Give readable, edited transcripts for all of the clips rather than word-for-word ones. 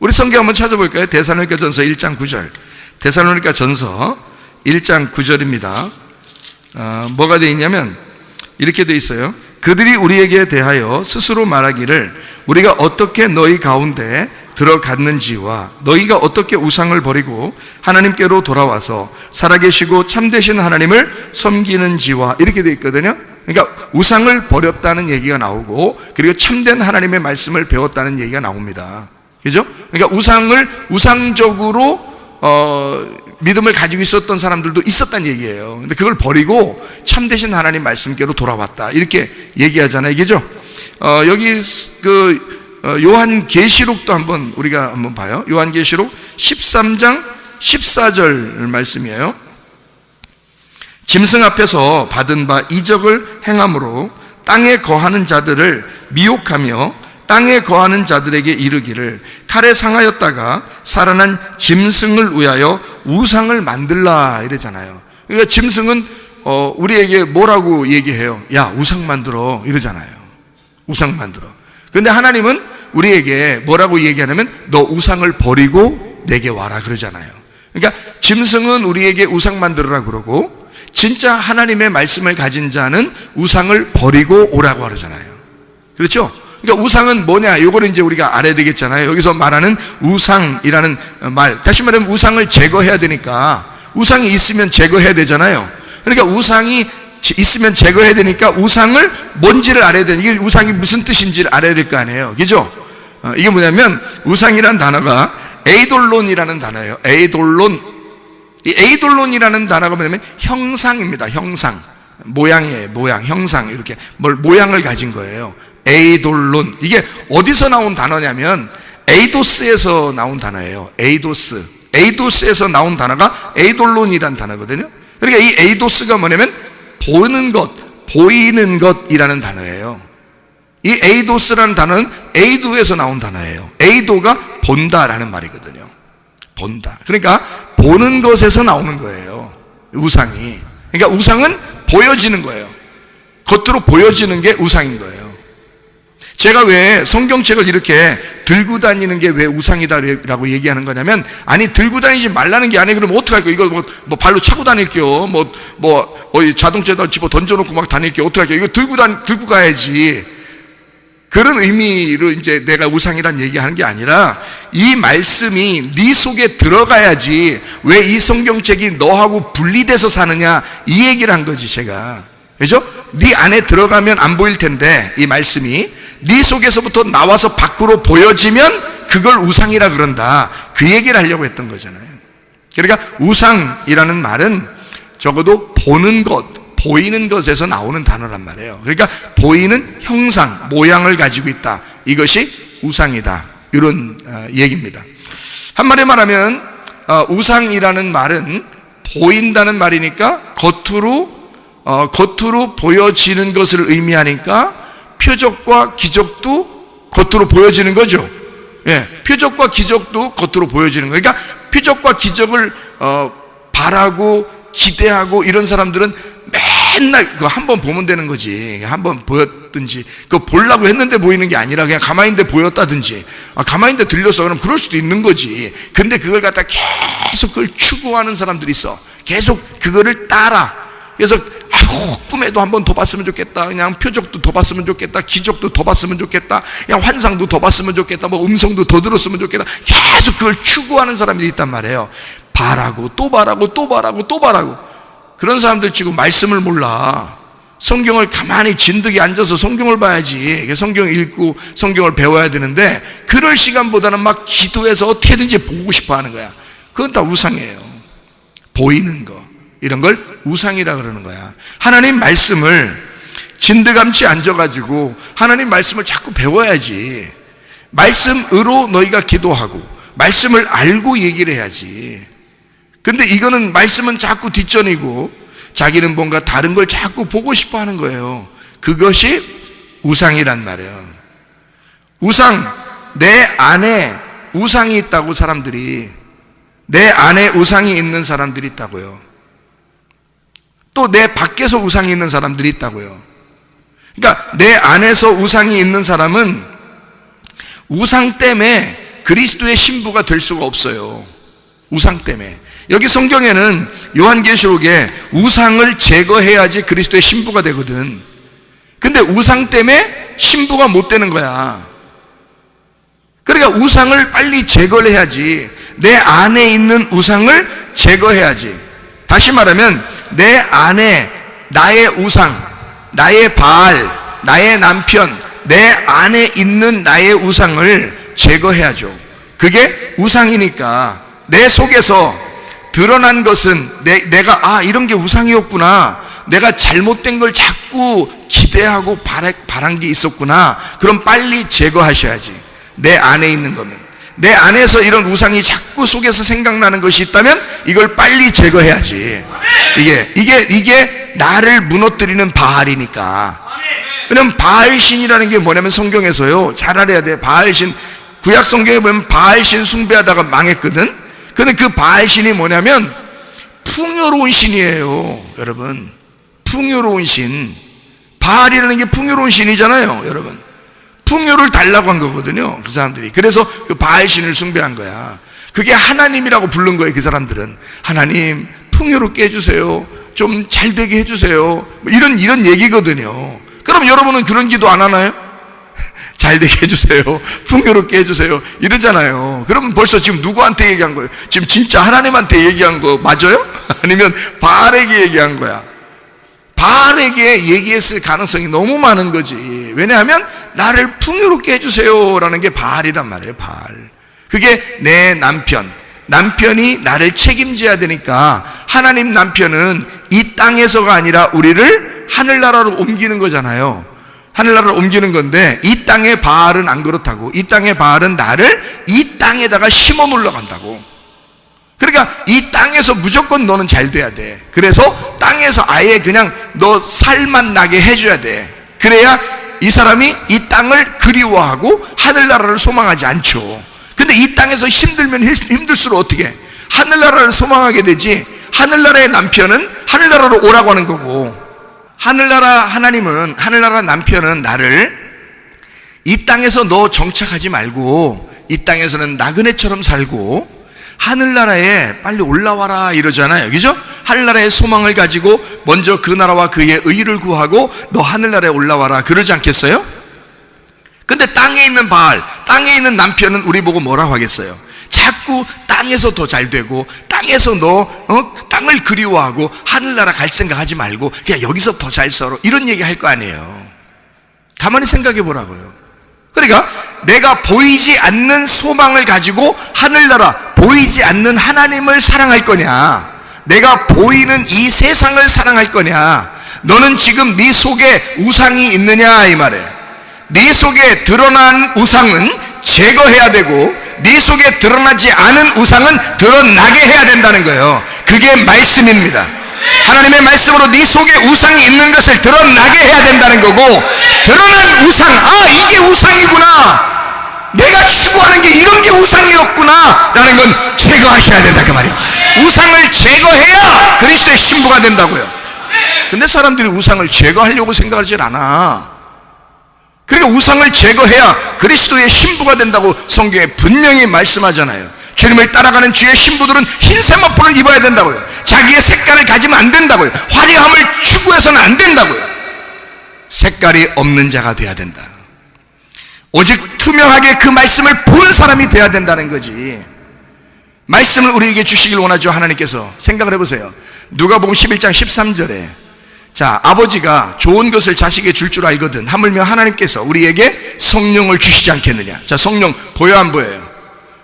우리 성경 한번 찾아볼까요? 데살로니가전서 1장 9절. 데살로니가전서 1장 9절입니다. 뭐가 되어 있냐면 이렇게 되어 있어요. 그들이 우리에게 대하여 스스로 말하기를 우리가 어떻게 너희 가운데 들어갔는지와 너희가 어떻게 우상을 버리고 하나님께로 돌아와서 살아계시고 참되신 하나님을 섬기는지와 이렇게 되어 있거든요. 그러니까 우상을 버렸다는 얘기가 나오고 그리고 참된 하나님의 말씀을 배웠다는 얘기가 나옵니다. 그죠? 그러니까 우상적으로 믿음을 가지고 있었던 사람들도 있었다는 얘기예요. 근데 그걸 버리고 참되신 하나님 말씀께로 돌아왔다 이렇게 얘기하잖아요. 그죠? 여기 요한계시록도 우리가 한번 봐요. 요한계시록 13장 14절 말씀이에요. 짐승 앞에서 받은 바 이적을 행함으로 땅에 거하는 자들을 미혹하며 땅에 거하는 자들에게 이르기를 칼에 상하였다가 살아난 짐승을 위하여 우상을 만들라 이러잖아요. 그러니까 짐승은 우리에게 뭐라고 얘기해요? 야, 우상 만들어 이러잖아요. 우상 만들어. 그런데 하나님은 우리에게 뭐라고 얘기하냐면 너 우상을 버리고 내게 와라 그러잖아요. 그러니까 짐승은 우리에게 우상 만들어라 그러고 진짜 하나님의 말씀을 가진 자는 우상을 버리고 오라고 하잖아요. 그렇죠? 그러니까 우상은 뭐냐? 요거를 이제 우리가 알아야 되겠잖아요. 여기서 말하는 우상이라는 말, 다시 말하면 우상을 제거해야 되니까 우상이 있으면 제거해야 되잖아요. 그러니까 우상이 있으면 제거해야 되니까 우상을 뭔지를 알아야 되는, 이게 우상이 무슨 뜻인지를 알아야 될 거 아니에요. 그죠? 이게 뭐냐면 우상이라는 단어가 에이돌론이라는 단어예요. 에이돌론. 이 에이돌론이라는 단어가 뭐냐면 형상입니다. 형상. 모양이에요. 모양, 형상. 이렇게 모양을 가진 거예요. 에이돌론. 이게 어디서 나온 단어냐면 에이도스에서 나온 단어예요. 에이도스. 에이도스에서 나온 단어가 에이돌론이라는 단어거든요. 그러니까 이 에이도스가 뭐냐면 보는 것, 보이는 것이라는 단어예요. 이 에이도스라는 단어는 에이도에서 나온 단어예요. 에이도가 본다라는 말이거든요. 본다. 그러니까 보는 것에서 나오는 거예요. 우상이. 그러니까 우상은 보여지는 거예요. 겉으로 보여지는 게 우상인 거예요. 제가 왜 성경책을 이렇게 들고 다니는 게 왜 우상이다라고 얘기하는 거냐면, 아니 들고 다니지 말라는 게 아니에요. 그럼 어떡할까요? 이거 뭐 발로 차고 다닐게요. 자동차에다 집어 던져놓고 막 다닐게요. 어떡할게요? 이거 들고 가야지. 그런 의미로 이제 내가 우상이란 얘기하는 게 아니라 이 말씀이 네 속에 들어가야지. 왜 이 성경책이 너하고 분리돼서 사느냐 이 얘기를 한 거지 제가. 그죠? 네 안에 들어가면 안 보일 텐데 이 말씀이 네 속에서부터 나와서 밖으로 보여지면 그걸 우상이라 그런다. 그 얘기를 하려고 했던 거잖아요. 그러니까 우상이라는 말은 적어도 보는 것, 보이는 것에서 나오는 단어란 말이에요. 그러니까 보이는 형상, 모양을 가지고 있다. 이것이 우상이다. 이런 얘기입니다. 한마디로 말하면 우상이라는 말은 보인다는 말이니까 겉으로 보여지는 것을 의미하니까 표적과 기적도 겉으로 보여지는 거죠. 예, 표적과 기적도 겉으로 보여지는 거예요. 그러니까 표적과 기적을 바라고 기대하고 이런 사람들은 맨날 그거 한번 보면 되는 거지. 한번 보였든지 그거 보려고 했는데 보이는 게 아니라 그냥 가만히 있는데 보였다든지 가만히 있는데 들렸어. 그럼 그럴 수도 있는 거지. 근데 그걸 갖다 계속 그걸 추구하는 사람들이 있어. 계속 그거를 따라. 그래서 꿈에도 한번 더 봤으면 좋겠다. 그냥 표적도 더 봤으면 좋겠다. 기적도 더 봤으면 좋겠다. 그냥 환상도 더 봤으면 좋겠다. 음성도 더 들었으면 좋겠다. 계속 그걸 추구하는 사람들이 있단 말이에요. 바라고 또 바라고 또 바라고 또 바라고. 그런 사람들 지금 말씀을 몰라. 성경을 가만히 진득이 앉아서 성경을 봐야지. 성경을 읽고 성경을 배워야 되는데 그럴 시간보다는 막 기도해서 어떻게든지 보고 싶어 하는 거야. 그건 다 우상이에요. 보이는 거. 이런 걸 우상이라 그러는 거야. 하나님 말씀을 진드감치 앉아가지고 하나님 말씀을 자꾸 배워야지. 말씀으로 너희가 기도하고 말씀을 알고 얘기를 해야지. 근데 이거는 말씀은 자꾸 뒷전이고 자기는 뭔가 다른 걸 자꾸 보고 싶어 하는 거예요. 그것이 우상이란 말이에요. 우상, 내 안에 우상이 있다고 사람들이, 내 안에 우상이 있는 사람들이 있다고요. 또 내 밖에서 우상이 있는 사람들이 있다고요. 그러니까 내 안에서 우상이 있는 사람은 우상 때문에 그리스도의 신부가 될 수가 없어요. 우상 때문에. 여기 성경에는 요한계시록에 우상을 제거해야지 그리스도의 신부가 되거든. 근데 우상 때문에 신부가 못 되는 거야. 그러니까 우상을 빨리 제거를 해야지. 내 안에 있는 우상을 제거해야지. 다시 말하면 내 안에 나의 우상, 나의 바알, 나의 남편, 내 안에 있는 나의 우상을 제거해야죠. 그게 우상이니까 내 속에서 드러난 것은 내가 이런 게 우상이었구나, 내가 잘못된 걸 자꾸 기대하고 바란 게 있었구나. 그럼 빨리 제거하셔야지. 내 안에 있는 거면. 내 안에서 이런 우상이 자꾸 속에서 생각나는 것이 있다면 이걸 빨리 제거해야지. 이게 나를 무너뜨리는 바알이니까. 왜냐면 바알신이라는 게 뭐냐면 성경에서요, 잘 알아야 돼. 바알신, 구약 성경에 보면 바알신 숭배하다가 망했거든. 근데 그 바알신이 뭐냐면 풍요로운 신이에요, 여러분. 풍요로운 신. 바알이라는 게 풍요로운 신이잖아요, 여러분. 풍요를 달라고 한 거거든요, 그 사람들이. 그래서 그 바알신을 숭배한 거야. 그게 하나님이라고 부른 거예요, 그 사람들은. 하나님, 풍요롭게 해주세요. 좀 잘되게 해주세요. 이런 얘기거든요. 그럼 여러분은 그런 기도 안 하나요? 잘되게 해주세요. 풍요롭게 해주세요. 이러잖아요. 그럼 벌써 지금 누구한테 얘기한 거예요? 지금 진짜 하나님한테 얘기한 거 맞아요? 아니면 바알에게 얘기한 거야? 바알에게 얘기했을 가능성이 너무 많은 거지. 왜냐하면 나를 풍요롭게 해주세요 라는 게 바알이란 말이에요. 바알. 그게 내 남편이 나를 책임져야 되니까 하나님 남편은 이 땅에서가 아니라 우리를 하늘나라로 옮기는 거잖아요. 하늘나라로 옮기는 건데, 이 땅의 바알은 안 그렇다고. 이 땅의 바알은 나를 이 땅에다가 심어 놓으러 간다고. 그러니까 이 땅에서 무조건 너는 잘 돼야 돼. 그래서 땅에서 아예 그냥 너 살만 나게 해줘야 돼. 그래야 이 사람이 이 땅을 그리워하고 하늘나라를 소망하지 않죠. 근데 이 땅에서 힘들면 힘들수록 어떻게 해? 하늘나라를 소망하게 되지. 하늘나라의 남편은 하늘나라로 오라고 하는 거고, 하늘나라 남편은 나를 이 땅에서 너 정착하지 말고 이 땅에서는 나그네처럼 살고 하늘나라에 빨리 올라와라 이러잖아요. 그죠? 하늘나라의 소망을 가지고 먼저 그 나라와 그의 의를 구하고 너 하늘나라에 올라와라 그러지 않겠어요? 근데 땅에 있는 바알, 땅에 있는 남편은 우리 보고 뭐라고 하겠어요? 자꾸 땅에서 더 잘 되고 땅에서 땅을 그리워하고 하늘나라 갈 생각하지 말고 그냥 여기서 더 잘 살아, 이런 얘기 할 거 아니에요. 가만히 생각해 보라고요. 그러니까 내가 보이지 않는 소망을 가지고 하늘나라, 보이지 않는 하나님을 사랑할 거냐, 내가 보이는 이 세상을 사랑할 거냐. 너는 지금 네 속에 우상이 있느냐 이 말이에요. 네 속에 드러난 우상은 제거해야 되고 네 속에 드러나지 않은 우상은 드러나게 해야 된다는 거예요. 그게 말씀입니다. 하나님의 말씀으로 네 속에 우상이 있는 것을 드러나게 해야 된다는 거고, 드러난 우상, 이게 우상이구나, 내가 추구하는 게 이런 게 우상이었구나 라는 건 제거하셔야 된다 그 말이에요. 우상을 제거해야 그리스도의 신부가 된다고요. 근데 사람들이 우상을 제거하려고 생각하지 않아. 그러니까 우상을 제거해야 그리스도의 신부가 된다고 성경에 분명히 말씀하잖아요. 주님을 따라가는 주의 신부들은 흰 세마포를 입어야 된다고요. 자기의 색깔을 가지면 안 된다고요. 화려함을 추구해서는 안 된다고요. 색깔이 없는 자가 돼야 된다. 오직 투명하게 그 말씀을 보는 사람이 돼야 된다는 거지. 말씀을 우리에게 주시길 원하죠. 하나님께서. 생각을 해보세요. 누가복음 11장 13절에 자, 아버지가 좋은 것을 자식에게 줄 줄 알거든 하물며 하나님께서 우리에게 성령을 주시지 않겠느냐. 자, 성령 보여 안 보여요?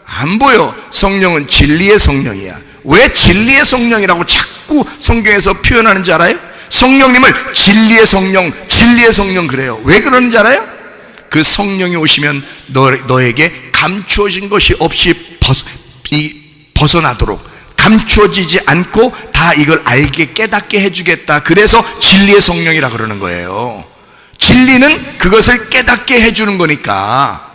안 보여. 성령은 진리의 성령이야. 왜 진리의 성령이라고 자꾸 성경에서 표현하는지 알아요? 성령님을 진리의 성령 그래요. 왜 그러는지 알아요? 그 성령이 오시면 너에게 감추어진 것이 없이 벗어나도록, 감추어지지 않고 다 이걸 알게 깨닫게 해주겠다. 그래서 진리의 성령이라 그러는 거예요. 진리는 그것을 깨닫게 해주는 거니까.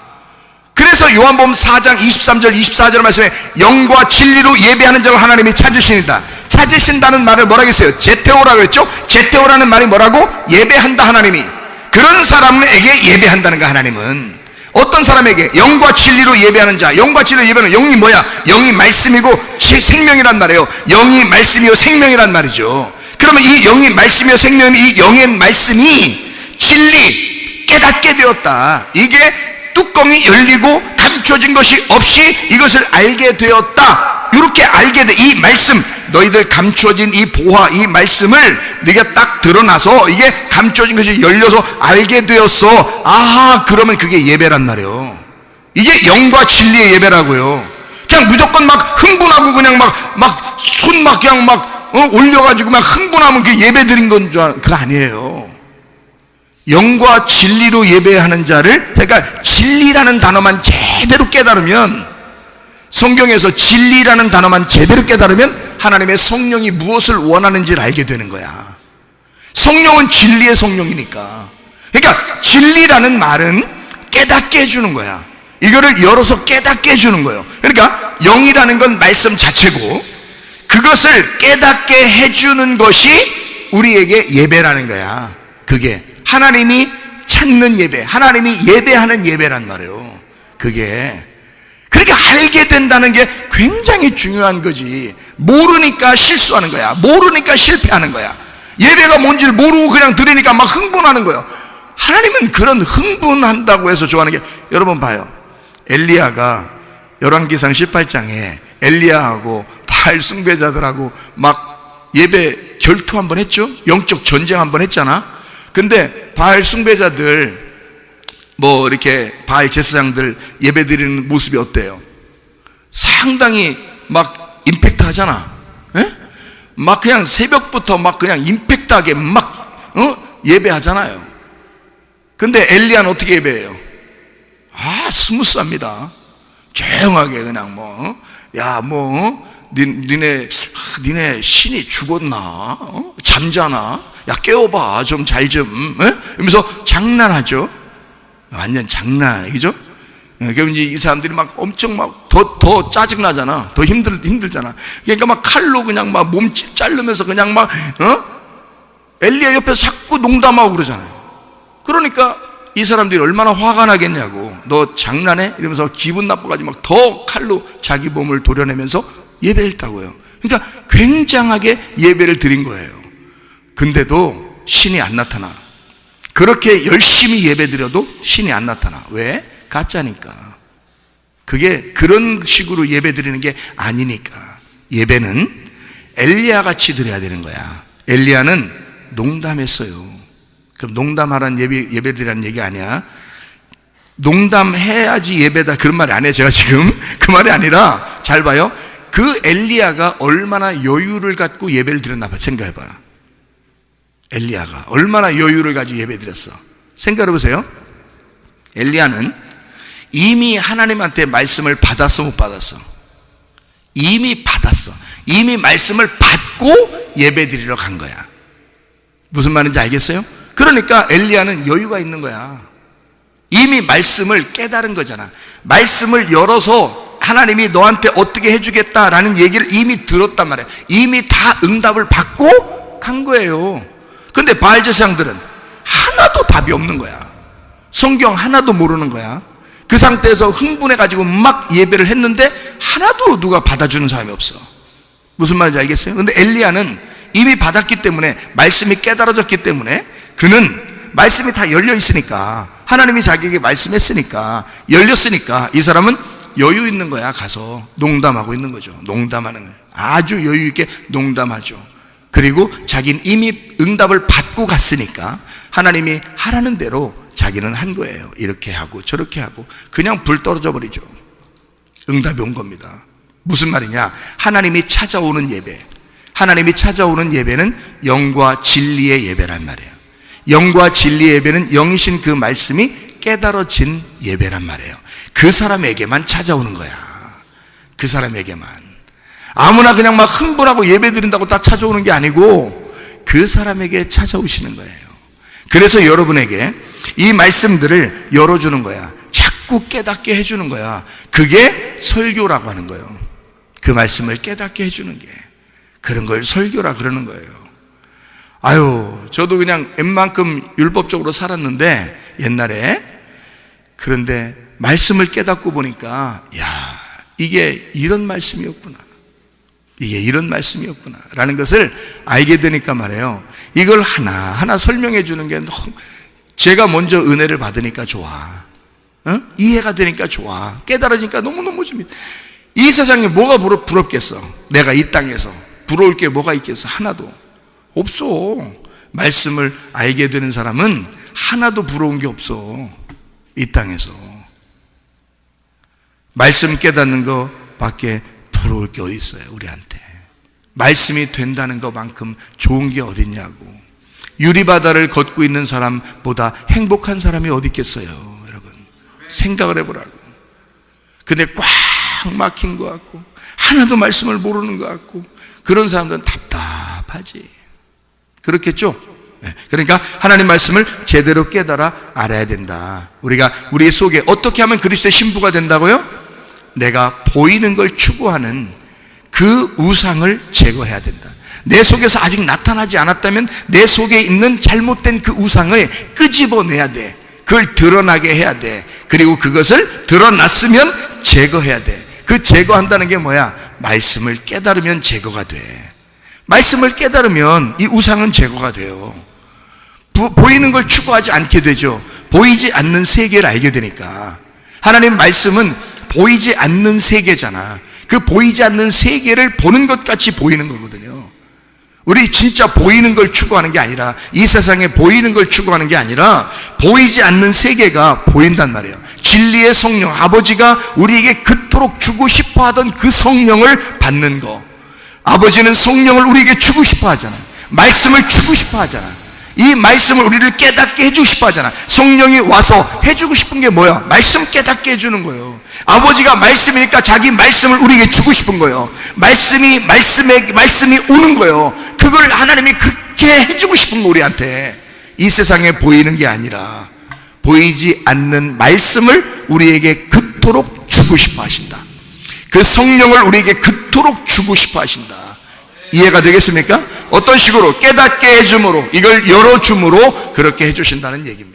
그래서 요한복음 4장 23절 24절 말씀에 영과 진리로 예배하는 자를 하나님이 찾으시니다. 찾으신다는 말을 뭐라고 했어요? 제테오라고 했죠? 제테오라는 말이 뭐라고? 예배한다. 하나님이 그런 사람에게 예배한다는 거. 하나님은 어떤 사람에게? 영과 진리로 예배하는 자. 영과 진리로 예배하는 영이 뭐야? 영이 말씀이고 생명이란 말이에요. 영이 말씀이요 생명이란 말이죠. 그러면 이 영이 말씀이요 생명이, 이 영의 말씀이 진리, 깨닫게 되었다. 이게 뚜껑이 열리고 감춰진 것이 없이 이것을 알게 되었다. 이렇게 알게 돼. 이 말씀, 너희들 감춰진 이 보화, 이 말씀을 네가 딱 드러나서 이게 감춰진 것이 열려서 알게 되었어. 아하, 그러면 그게 예배란 말이에요. 이게 영과 진리의 예배라고요. 그냥 무조건 막 흥분하고 그냥 막 손 막 그냥 막 올려가지고 막 흥분하면 그게 예배 드린 건 줄 알아. 그거 아니에요. 영과 진리로 예배하는 자를, 그러니까 진리라는 단어만 제대로 깨달으면, 성경에서 진리라는 단어만 제대로 깨달으면 하나님의 성령이 무엇을 원하는지를 알게 되는 거야. 성령은 진리의 성령이니까. 그러니까 진리라는 말은 깨닫게 해주는 거야. 이거를 열어서 깨닫게 해주는 거예요. 그러니까 영이라는 건 말씀 자체고, 그것을 깨닫게 해주는 것이 우리에게 예배라는 거야. 그게 하나님이 찾는 예배, 하나님이 예배하는 예배란 말이에요. 그게 그렇게 알게 된다는 게 굉장히 중요한 거지. 모르니까 실수하는 거야. 모르니까 실패하는 거야. 예배가 뭔지를 모르고 그냥 들으니까 막 흥분하는 거예요. 하나님은 그런 흥분한다고 해서 좋아하는 게, 여러분 봐요. 엘리야가 열왕기상 18장에 엘리야하고 바알 숭배자들하고 막 예배 결투 한번 했죠. 영적 전쟁 한번 했잖아. 근데 바알 숭배자들 뭐 이렇게 바알 제사장들 예배 드리는 모습이 어때요? 상당히 막 임팩트 하잖아. 에? 막 그냥 새벽부터 막 그냥 임팩트하게 막 예배하잖아요. 근데 엘리야는 어떻게 예배해요? 스무스합니다. 조용하게 그냥 니네 신이 죽었나? 잠자나? 야, 깨워봐. 좀 잘 좀. 이러면서 장난하죠. 완전 장난, 그죠? 그럼 이제 이 사람들이 막 엄청 막 더 짜증나잖아. 더 힘들잖아. 그러니까 막 칼로 그냥 막 몸 자르면서 그냥 막, 엘리야 옆에서 자꾸 농담하고 그러잖아요. 그러니까 이 사람들이 얼마나 화가 나겠냐고. 너 장난해? 이러면서 기분 나빠가지고 막 더 칼로 자기 몸을 도려내면서 예배했다고요. 그러니까 굉장하게 예배를 드린 거예요. 근데도 신이 안 나타나. 그렇게 열심히 예배드려도 신이 안 나타나. 왜? 가짜니까. 그게 그런 식으로 예배드리는 게 아니니까. 예배는 엘리야 같이 드려야 되는 거야. 엘리야는 농담했어요. 그럼 농담하라는 예배드리라는 얘기 아니야. 농담해야지 예배다, 그런 말이 아니에요. 제가 지금 그 말이 아니라, 잘 봐요. 그 엘리야가 얼마나 여유를 갖고 예배를 드렸나 봐. 생각해봐요. 엘리야가 얼마나 여유를 가지고 예배 드렸어. 생각해보세요. 엘리야는 이미 하나님한테 말씀을 받았어, 못 받았어? 이미 받았어. 이미 말씀을 받고 예배 드리러 간 거야. 무슨 말인지 알겠어요? 그러니까 엘리야는 여유가 있는 거야. 이미 말씀을 깨달은 거잖아. 말씀을 열어서 하나님이 너한테 어떻게 해주겠다라는 얘기를 이미 들었단 말이야. 이미 다 응답을 받고 간 거예요. 근데 바알 제사장들은 하나도 답이 없는 거야. 성경 하나도 모르는 거야. 그 상태에서 흥분해가지고 막 예배를 했는데 하나도 누가 받아주는 사람이 없어. 무슨 말인지 알겠어요? 근데 엘리야는 이미 받았기 때문에, 말씀이 깨달아졌기 때문에, 그는 말씀이 다 열려 있으니까, 하나님이 자기에게 말씀했으니까, 열렸으니까 이 사람은 여유 있는 거야. 가서 농담하고 있는 거죠. 농담하는 거예요. 아주 여유 있게 농담하죠. 그리고 자기는 이미 응답을 받고 갔으니까 하나님이 하라는 대로 자기는 한 거예요. 이렇게 하고 저렇게 하고 그냥 불 떨어져 버리죠. 응답이 온 겁니다. 무슨 말이냐? 하나님이 찾아오는 예배, 하나님이 찾아오는 예배는 영과 진리의 예배란 말이에요. 영과 진리의 예배는 영이신 그 말씀이 깨달아진 예배란 말이에요. 그 사람에게만 찾아오는 거야. 그 사람에게만. 아무나 그냥 막 흥분하고 예배 드린다고 다 찾아오는 게 아니고 그 사람에게 찾아오시는 거예요. 그래서 여러분에게 이 말씀들을 열어주는 거야. 자꾸 깨닫게 해주는 거야. 그게 설교라고 하는 거예요. 그 말씀을 깨닫게 해주는 게, 그런 걸 설교라 그러는 거예요. 저도 그냥 웬만큼 율법적으로 살았는데 옛날에, 그런데 말씀을 깨닫고 보니까 야, 이게 이런 말씀이었구나. 이게 이런 말씀이었구나 라는 것을 알게 되니까 말이에요. 이걸 하나하나 설명해 주는 게 너무, 제가 먼저 은혜를 받으니까 좋아. 이해가 되니까 좋아. 깨달아지니까 너무너무 좋습니다. 이 세상에 뭐가 부럽겠어? 내가 이 땅에서 부러울 게 뭐가 있겠어? 하나도 없어. 말씀을 알게 되는 사람은 하나도 부러운 게 없어. 이 땅에서 말씀 깨닫는 거 밖에 부러울 게 어디 있어요? 우리한테 말씀이 된다는 것만큼 좋은 게 어딨냐고. 유리바다를 걷고 있는 사람보다 행복한 사람이 어디 있겠어요? 여러분 생각을 해보라고. 근데 꽉 막힌 것 같고 하나도 말씀을 모르는 것 같고 그런 사람들은 답답하지. 그렇겠죠? 그러니까 하나님 말씀을 제대로 깨달아 알아야 된다. 우리가 우리 속에 어떻게 하면 그리스도의 신부가 된다고요? 내가 보이는 걸 추구하는 그 우상을 제거해야 된다. 내 속에서 아직 나타나지 않았다면 내 속에 있는 잘못된 그 우상을 끄집어내야 돼. 그걸 드러나게 해야 돼. 그리고 그것을 드러났으면 제거해야 돼. 그 제거한다는 게 뭐야? 말씀을 깨달으면 제거가 돼. 말씀을 깨달으면 이 우상은 제거가 돼요. 보이는 걸 추구하지 않게 되죠. 보이지 않는 세계를 알게 되니까. 하나님 말씀은 보이지 않는 세계잖아. 그 보이지 않는 세계를 보는 것 같이 보이는 거거든요. 우리 진짜 보이는 걸 추구하는 게 아니라, 이 세상에 보이는 걸 추구하는 게 아니라 보이지 않는 세계가 보인단 말이에요. 진리의 성령, 아버지가 우리에게 그토록 주고 싶어 하던 그 성령을 받는 거. 아버지는 성령을 우리에게 주고 싶어 하잖아. 말씀을 주고 싶어 하잖아. 이 말씀을 우리를 깨닫게 해주고 싶어 하잖아. 성령이 와서 해주고 싶은 게 뭐야? 말씀 깨닫게 해주는 거예요. 아버지가 말씀이니까 자기 말씀을 우리에게 주고 싶은 거예요. 말씀이 오는 거예요. 그걸 하나님이 그렇게 해주고 싶은 거, 우리한테. 이 세상에 보이는 게 아니라 보이지 않는 말씀을 우리에게 그토록 주고 싶어 하신다. 그 성령을 우리에게 그토록 주고 싶어 하신다. 이해가 되겠습니까? 어떤 식으로? 깨닫게 해줌으로, 이걸 열어줌으로 그렇게 해주신다는 얘기입니다.